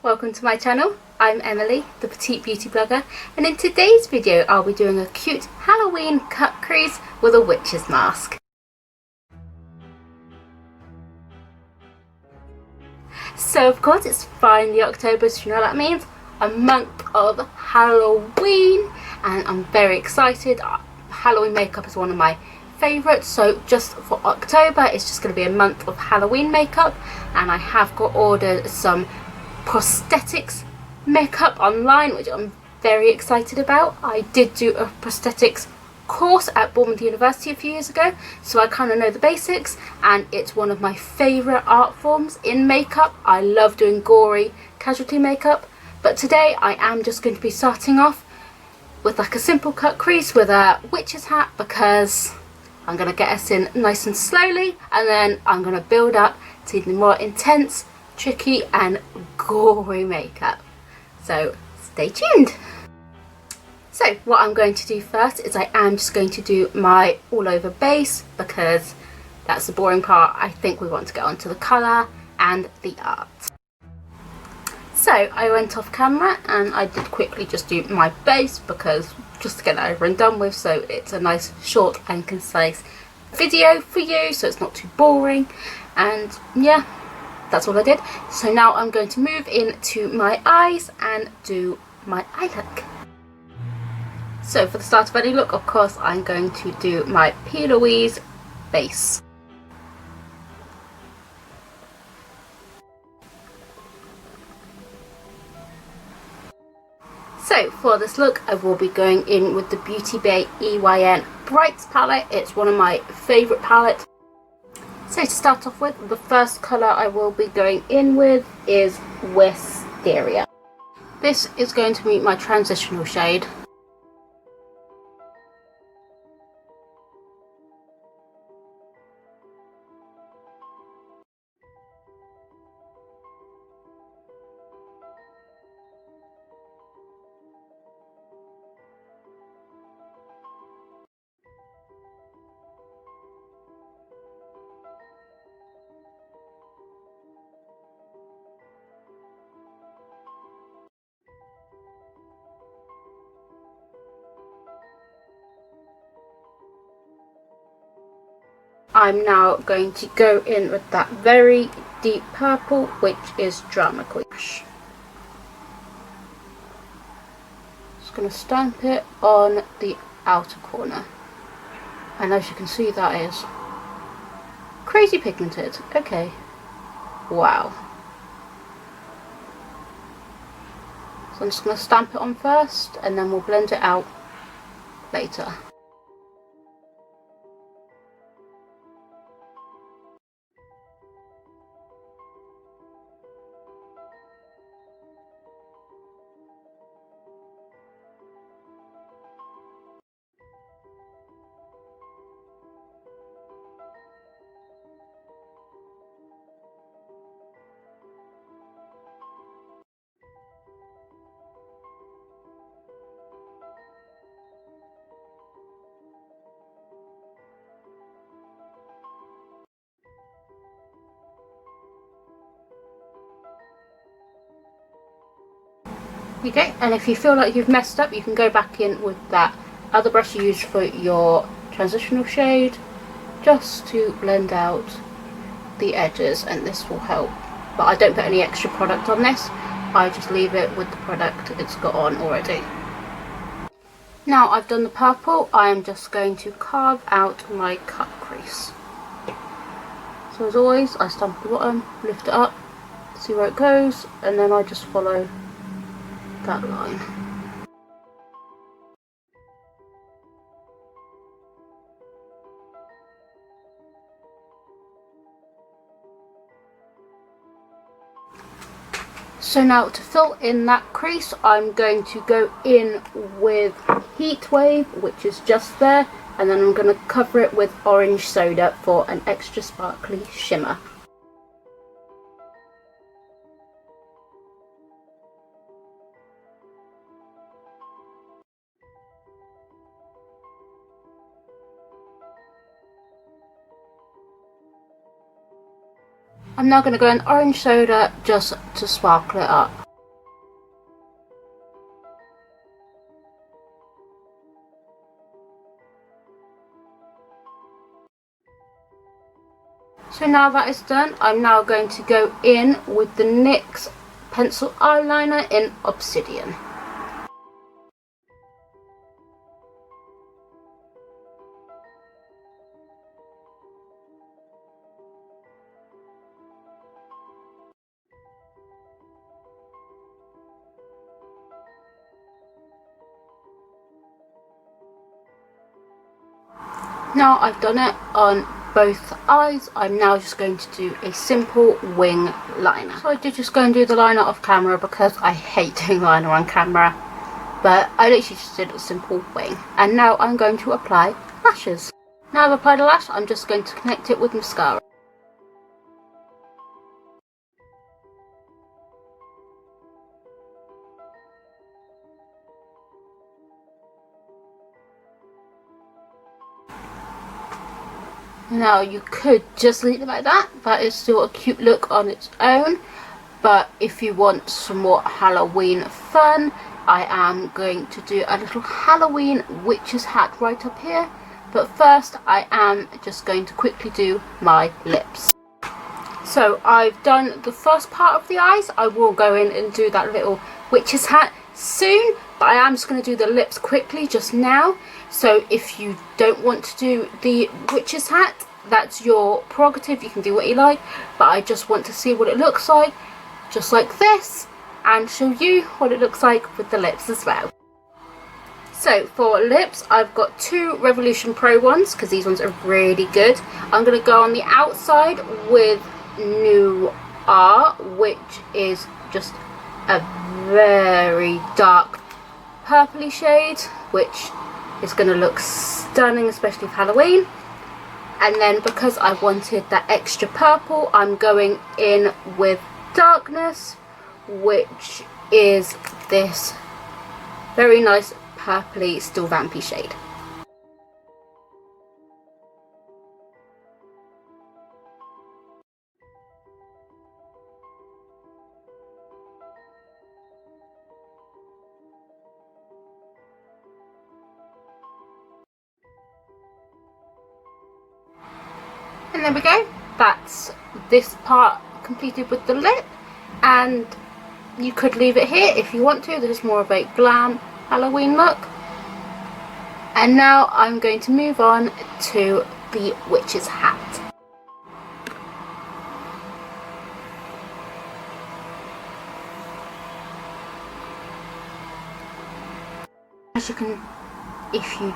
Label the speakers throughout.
Speaker 1: welcome to my channel. I'm Emily, the Petite beauty blogger, and in today's video I'll be doing a cute Halloween cut crease with a witch's mask. So of course it's finally October, so you know what that means? A month of Halloween, and I'm very excited. Halloween makeup is one of my favourites, so just for October it's just going to be a month of Halloween makeup, and I have got ordered some prosthetics makeup online, which I'm very excited about. I did do a prosthetics course at Bournemouth University a few years ago, so I kind of know the basics, and it's one of my favourite art forms in makeup. I love doing gory casualty makeup, but today I am just going to be starting off with like a simple cut crease with a witch's hat, because I'm going to get us in nice and slowly, and then I'm going to build up to the more intense, tricky and gory makeup. So stay tuned. So what I'm going to do first is I am just going to do my all over base, because that's the boring part. I think we want to get onto the colour and the art. So I went off camera and I did quickly just do my base, because just to get that over and done with, so it's a nice short and concise video for you, so it's not too boring. And yeah, that's all I did. So now I'm going to move into my eyes and do my eye look. So for the start of any look, of course, I'm going to do my P. Louise base. So for this look I will be going in with the Beauty Bay EYN Brights palette. It's one of my favourite palettes. So to start off with, the first colour I will be going in with is Wisteria. This is going to be my transitional shade. I'm now going to go in with that very deep purple, which is Drama Queen. Just going to stamp it on the outer corner, and as you can see that is crazy pigmented. Okay, wow. So I'm just going to stamp it on first, and then we'll blend it out later. Okay, and if you feel like you've messed up, you can go back in with that other brush you used for your transitional shade, just to blend out the edges, and this will help. But I don't put any extra product on this, I just leave it with the product it's got on already. Now I've done the purple, I am just going to carve out my cut crease. So as always, I stamp the bottom, lift it up, see where it goes, and then I just follow that line. So now to fill in that crease, I'm going to go in with Heat Wave, which is just there, and then I'm going to cover it with orange soda for an extra sparkly shimmer. I'm now going to go in orange soda just to sparkle it up. So now that is done, I'm now going to go in with the NYX pencil eyeliner in Obsidian. Now I've done it on both eyes, I'm now just going to do a simple wing liner. So I did just go and do the liner off camera because I hate doing liner on camera, but I literally just did a simple wing. And now I'm going to apply lashes. Now I've applied a lash, I'm just going to connect it with mascara. Now you could just leave it like that, that is still a cute look on its own, but if you want some more Halloween fun, I am going to do a little Halloween witch's hat right up here, but first I am just going to quickly do my lips. So I've done the first part of the eyes, I will go in and do that little witch's hat soon, but I am just going to do the lips quickly just now. So if you don't want to do the witch's hat, that's your prerogative, you can do what you like, but I just want to see what it looks like, just like this, and show you what it looks like with the lips as well. So for lips, I've got two Revolution Pro ones, because these ones are really good. I'm going to go on the outside with Noir, which is just a very dark purpley shade, which is going to look stunning, especially for Halloween. And then because I wanted that extra purple, I'm going in with Darkness, which is this very nice purpley, still vampy shade. And there we go, that's this part completed with the lip, and you could leave it here if you want to. This is more of a glam Halloween look. And now I'm going to move on to the witch's hat. As you can, if you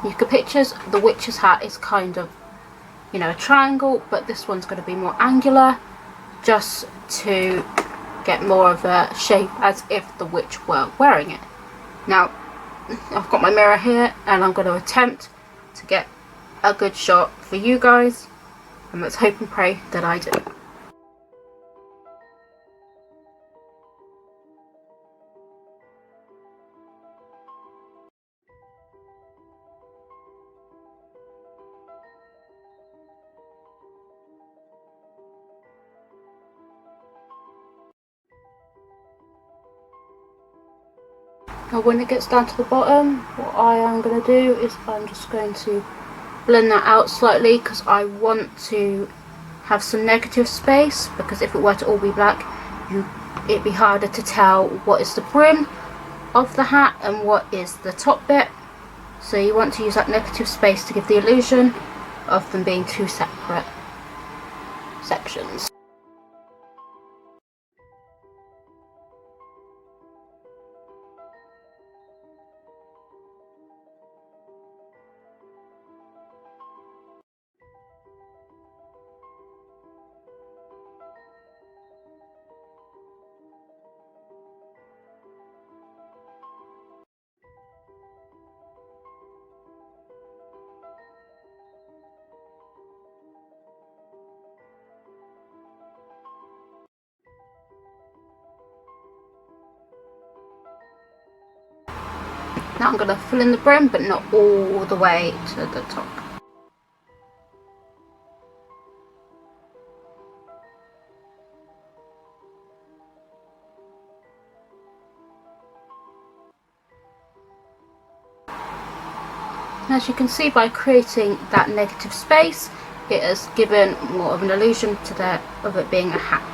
Speaker 1: look at pictures, the witch's hat is kind of, you know, a triangle, but this one's going to be more angular, just to get more of a shape as if the witch were wearing it. Now I've got my mirror here and I'm going to attempt to get a good shot for you guys, and let's hope and pray that I do. Now when it gets down to the bottom, what I am going to do is I'm just going to blend that out slightly, because I want to have some negative space, because if it were to all be black, it'd be harder to tell what is the brim of the hat and what is the top bit. So you want to use that negative space to give the illusion of them being two separate sections. Now I'm going to fill in the brim, but not all the way to the top. As you can see, by creating that negative space, it has given more of an illusion to of it being a hat.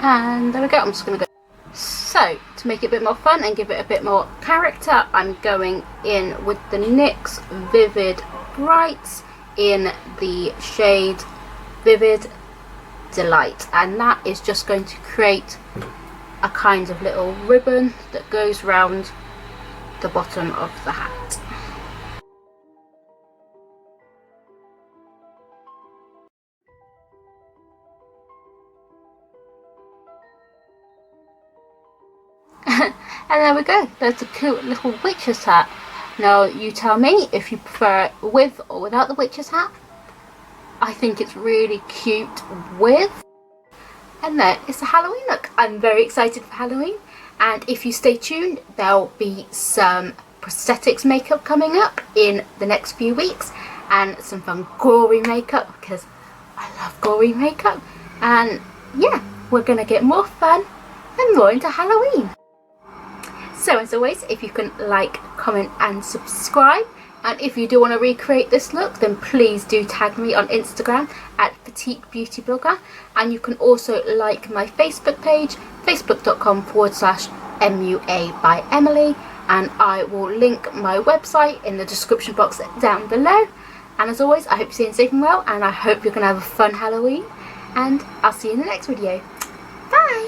Speaker 1: And there we go. I'm just going to go. So, to make it a bit more fun and give it a bit more character, I'm going in with the NYX Vivid Brights in the shade Vivid Delight, and that is just going to create a kind of little ribbon that goes round the bottom of the hat. And there we go, there's a cute little witch's hat. Now you tell me if you prefer it with or without the witch's hat. I think it's really cute with. And there is the Halloween look. I'm very excited for Halloween, and if you stay tuned, there'll be some prosthetics makeup coming up in the next few weeks, and some fun gory makeup, because I love gory makeup. And yeah, we're gonna get more fun and more into Halloween. So as always, if you can like, comment and subscribe, and if you do want to recreate this look, then please do tag me on Instagram at Petite Beauty Blogger, and you can also like my Facebook page, facebook.com/MUA by Emily, and I will link my website in the description box down below. And as always, I hope you're staying safe and well, and I hope you're going to have a fun Halloween, and I'll see you in the next video. Bye!